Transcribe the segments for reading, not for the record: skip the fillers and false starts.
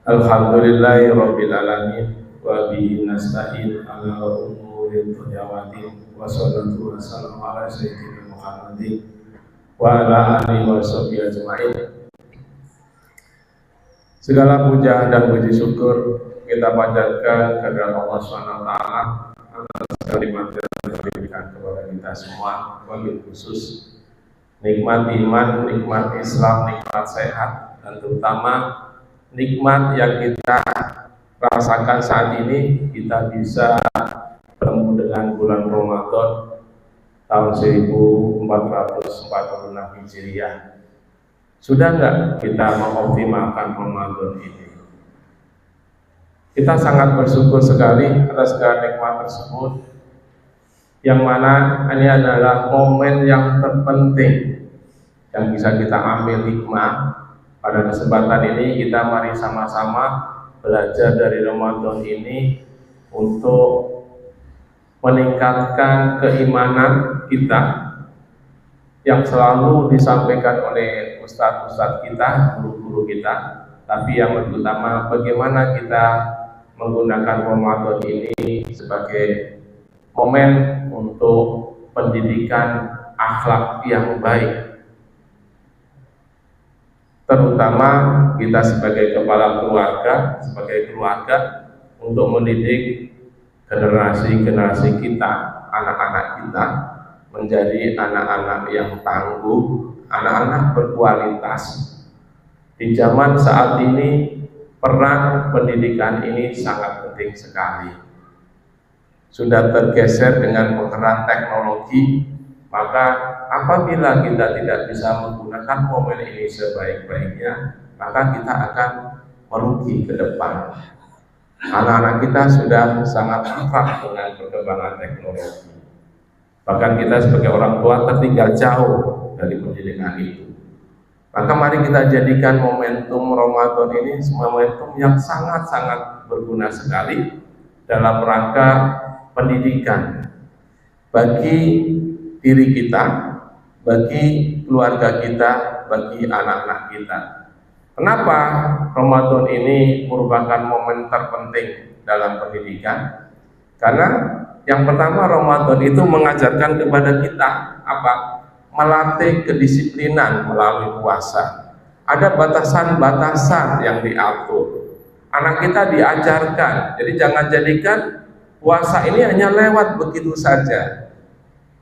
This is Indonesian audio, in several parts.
Alhamdulillahi rabbil alamin wa bihi nasta'in ala umuri dunya waddin wa salatu wassalamu ala sayyidina Muhammadin wa ala alihi wa sahbihi ajma'in. Segala puja dan puji syukur kita panjatkan kepada Allah Subhanahu wa taala atas nikmat yang diberikan kepada kita semua, wabil khusus nikmat iman, nikmat Islam, nikmat sehat, dan terutama nikmat yang kita rasakan saat ini, kita bisa bertemu dengan bulan Ramadan tahun 1446 Hijriah. Sudah enggak kita mengoptimalkan Ramadan ini? Kita sangat bersyukur sekali atas segala nikmat tersebut, yang mana ini adalah momen yang terpenting yang bisa kita ambil hikmah. Pada kesempatan ini kita mari sama-sama belajar dari Ramadan ini untuk meningkatkan keimanan kita yang selalu disampaikan oleh ustadz-ustadz kita, guru-guru kita. Tapi yang lebih utama, bagaimana kita menggunakan Ramadan ini sebagai momen untuk pendidikan akhlak yang baik, terutama kita sebagai kepala keluarga, sebagai keluarga, untuk mendidik generasi-generasi kita, anak-anak kita, menjadi anak-anak yang tangguh, anak-anak berkualitas. Di zaman saat ini, peran pendidikan ini sangat penting sekali. Sudah tergeser dengan peran teknologi, maka apabila kita tidak bisa menggunakan momen ini sebaik-baiknya, maka kita akan merugi ke depan. Anak-anak kita sudah sangat akrab dengan perkembangan teknologi. Bahkan kita sebagai orang tua tertinggal jauh dari pendidikan itu. Maka mari kita jadikan momentum Ramadan ini momentum yang sangat-sangat berguna sekali dalam rangka pendidikan bagi diri kita, bagi keluarga kita, bagi anak-anak kita. Kenapa Ramadan ini merupakan momen terpenting dalam pendidikan? Karena yang pertama, Ramadan itu mengajarkan kepada kita apa? Melatih kedisiplinan melalui puasa. Ada batasan-batasan yang diatur. Anak kita diajarkan, jadi jangan jadikan puasa ini hanya lewat begitu saja.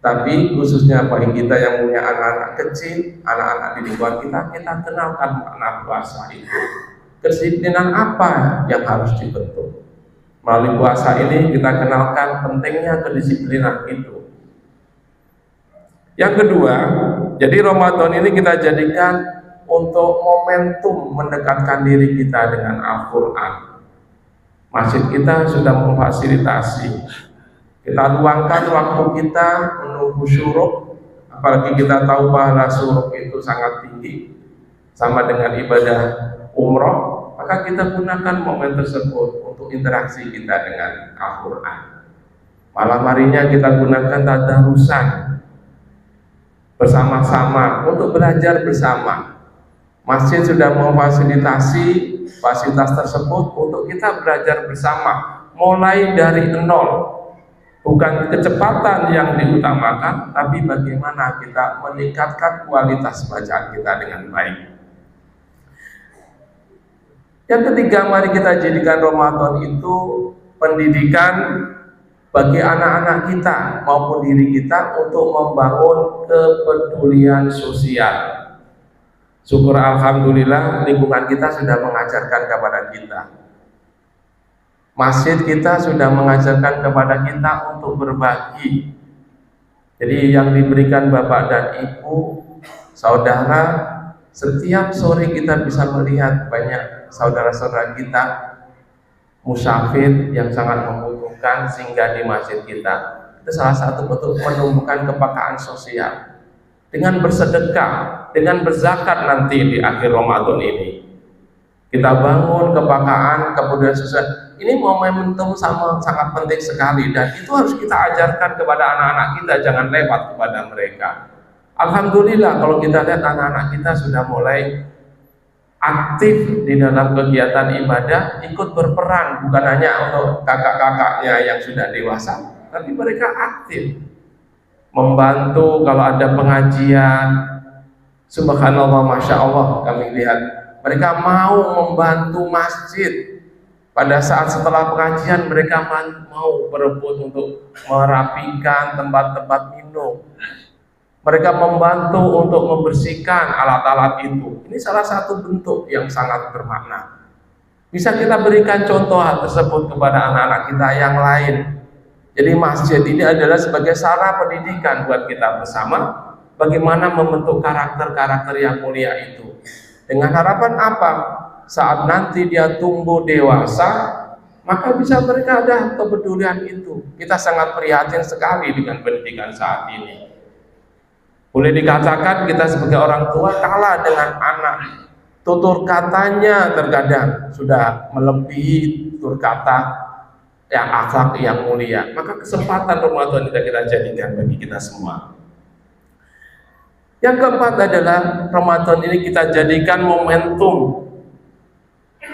Tapi khususnya bagi kita yang punya anak-anak kecil, anak-anak di lingkungan kita kenalkan makna puasa itu. Kedisiplinan apa yang harus dibentuk? Melalui puasa ini kita kenalkan pentingnya kedisiplinan itu. Yang kedua, jadi Ramadan ini kita jadikan untuk momentum mendekatkan diri kita dengan Al-Quran. Masjid kita sudah memfasilitasi. Kita luangkan waktu kita menunggu syuruk, apalagi kita tahu pahala syuruk itu sangat tinggi, sama dengan ibadah umroh, maka kita gunakan momen tersebut untuk interaksi kita dengan Al-Quran. Malam harinya kita gunakan tadarusan bersama-sama untuk belajar bersama. Masjid sudah memfasilitasi fasilitas tersebut untuk kita belajar bersama, mulai dari nol. Bukan kecepatan yang diutamakan, tapi bagaimana kita meningkatkan kualitas bacaan kita dengan baik. Yang ketiga, mari kita jadikan Ramadan itu pendidikan bagi anak-anak kita maupun diri kita untuk membangun kepedulian sosial. Syukur alhamdulillah lingkungan kita sudah mengajarkan kepada kita. Masjid kita sudah mengajarkan kepada kita untuk berbagi. Jadi yang diberikan Bapak dan Ibu, saudara, setiap sore kita bisa melihat banyak saudara-saudara kita musafir yang sangat membutuhkan singgah di masjid kita. Itu salah satu bentuk menumbuhkan kepekaan sosial. Dengan bersedekah, dengan berzakat nanti di akhir Ramadan ini, kita bangun kepekaan, kepedulian sosial. Ini momentum sangat penting sekali, dan itu harus kita ajarkan kepada anak-anak kita, jangan lewat kepada mereka. Alhamdulillah kalau kita lihat anak-anak kita sudah mulai aktif di dalam kegiatan ibadah, ikut berperan, bukan hanya untuk kakak-kakaknya yang sudah dewasa, tapi mereka aktif membantu kalau ada pengajian. Subhanallah, Masya Allah, kami lihat mereka mau membantu masjid. Pada saat setelah pengajian mereka mau berebut untuk merapikan tempat-tempat minum. Mereka membantu untuk membersihkan alat-alat itu. Ini salah satu bentuk yang sangat bermakna. Bisa kita berikan contoh hal tersebut kepada anak-anak kita yang lain. Jadi masjid ini adalah sebagai sarana pendidikan buat kita bersama, bagaimana membentuk karakter-karakter yang mulia itu. Dengan harapan apa? Saat nanti dia tumbuh dewasa, maka bisa mereka ada kepedulian itu. Kita sangat prihatin sekali dengan pendidikan saat ini. Boleh dikatakan kita sebagai orang tua kalah dengan anak. Tutur katanya terkadang sudah melebihi tutur kata yang akhlak yang mulia. Maka kesempatan Ramadan kita jadikan bagi kita semua. Yang keempat adalah Ramadan ini kita jadikan momentum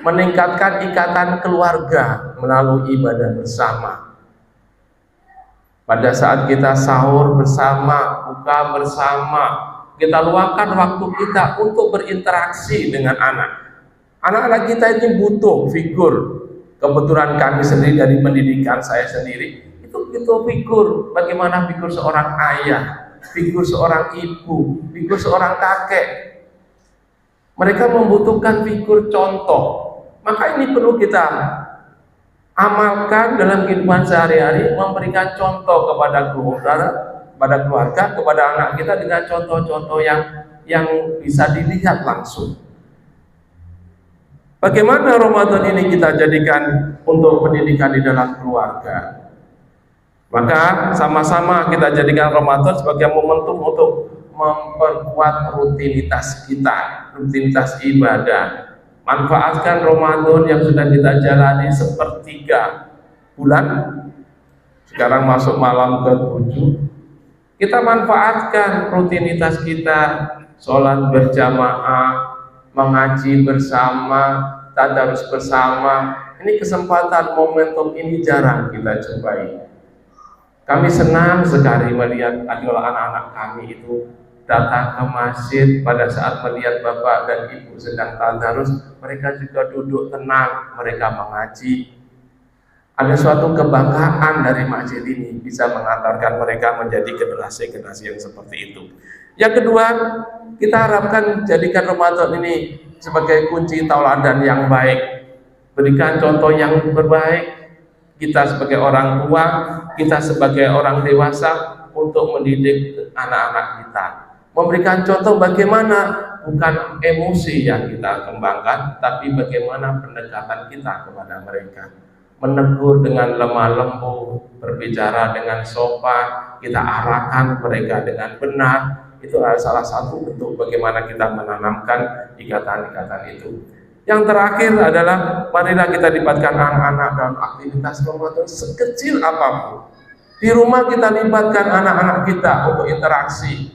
meningkatkan ikatan keluarga melalui ibadah bersama. Pada saat kita sahur bersama, buka bersama, kita luangkan waktu kita untuk berinteraksi dengan anak. Anak-anak kita ini butuh figur. Kebetulan kami sendiri dari pendidikan saya sendiri, itu figur. Bagaimana figur seorang ayah, figur seorang ibu, figur seorang kakek. Mereka membutuhkan figur contoh. Maka ini perlu kita amalkan dalam kehidupan sehari-hari, memberikan contoh kepada keluarga, kepada anak kita dengan contoh-contoh yang bisa dilihat langsung. Bagaimana Ramadan ini kita jadikan untuk pendidikan di dalam keluarga? Maka sama-sama kita jadikan Ramadan sebagai momentum untuk memperkuat rutinitas kita, rutinitas ibadah. Manfaatkan Ramadan yang sudah kita jalani sepertiga bulan, sekarang masuk malam ke-7. Kita manfaatkan rutinitas kita, sholat berjamaah, mengaji bersama, tadarus bersama. Ini kesempatan, momentum ini jarang kita jumpai. Kami senang sekali melihat anak-anak kami itu datang ke masjid pada saat melihat bapak dan ibu sedang tadarus. Mereka juga duduk tenang, mereka mengaji. Ada suatu kebanggaan dari masjid ini bisa mengantarkan mereka menjadi generasi-generasi yang seperti itu. Yang kedua, kita harapkan jadikan Ramadan ini sebagai kunci tauladan yang baik. Berikan contoh yang terbaik. Kita sebagai orang tua, kita sebagai orang dewasa untuk mendidik anak-anak kita. Memberikan contoh bagaimana bukan emosi yang kita kembangkan, tapi bagaimana pendekatan kita kepada mereka. Menegur dengan lemah lembut, berbicara dengan sopan, kita arahkan mereka dengan benar. Itu adalah salah satu bentuk bagaimana kita menanamkan ikatan-ikatan itu. Yang terakhir adalah marilah kita libatkan anak-anak dalam aktivitas Ramadan sekecil apapun. Di rumah kita libatkan anak-anak kita untuk interaksi,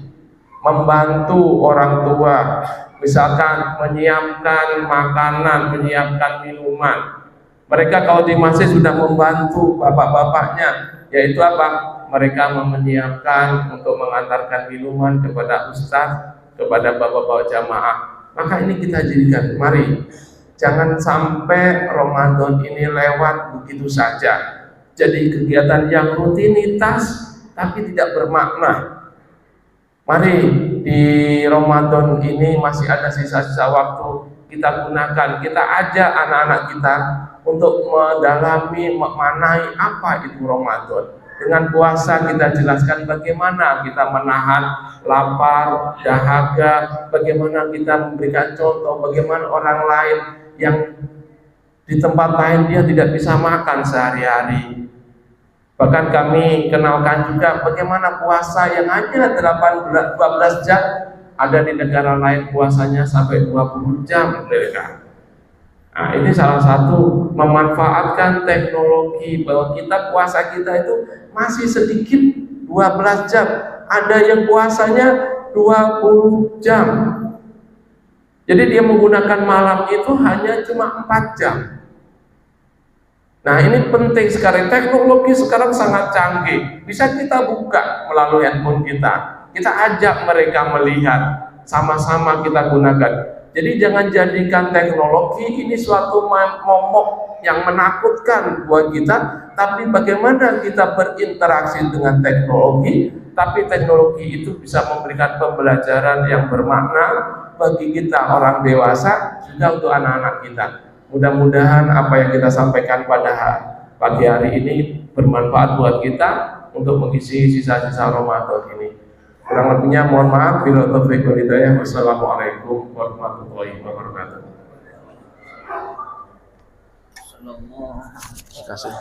membantu orang tua, misalkan menyiapkan makanan, menyiapkan minuman. Mereka kalau di masjid sudah membantu bapak-bapaknya, yaitu apa? Mereka menyiapkan untuk mengantarkan minuman kepada ustaz, kepada bapak-bapak jamaah. Maka ini kita jadikan, mari jangan sampai Ramadan ini lewat begitu saja. Jadi kegiatan yang rutinitas tapi tidak bermakna. Mari di Ramadan ini masih ada sisa-sisa waktu, kita gunakan, kita ajak anak-anak kita untuk mendalami, memaknai apa itu Ramadan. Dengan puasa kita jelaskan bagaimana kita menahan lapar, dahaga, bagaimana kita memberikan contoh, bagaimana orang lain yang di tempat lain dia tidak bisa makan sehari-hari. Bahkan kami kenalkan juga bagaimana puasa yang hanya 12 jam, ada di negara lain puasanya sampai 20 jam mereka. Nah, ini salah satu memanfaatkan teknologi, bahwa kita puasa kita itu masih sedikit 12 jam. Ada yang puasanya 20 jam. Jadi dia menggunakan malam itu hanya cuma 4 jam. Nah ini penting sekali, teknologi sekarang sangat canggih, bisa kita buka melalui handphone kita ajak mereka melihat, sama-sama kita gunakan. Jadi jangan jadikan teknologi ini suatu momok yang menakutkan buat kita, tapi bagaimana kita berinteraksi dengan teknologi, tapi teknologi itu bisa memberikan pembelajaran yang bermakna bagi kita orang dewasa, juga untuk anak-anak kita. Mudah-mudahan apa yang kita sampaikan pada pagi hari ini bermanfaat buat kita untuk mengisi sisa-sisa Ramadan ini. Kurang lebihnya mohon maaf. Bila taufiq wal hidayah. Wassalamualaikum warahmatullahi wabarakatuh. Terima kasih.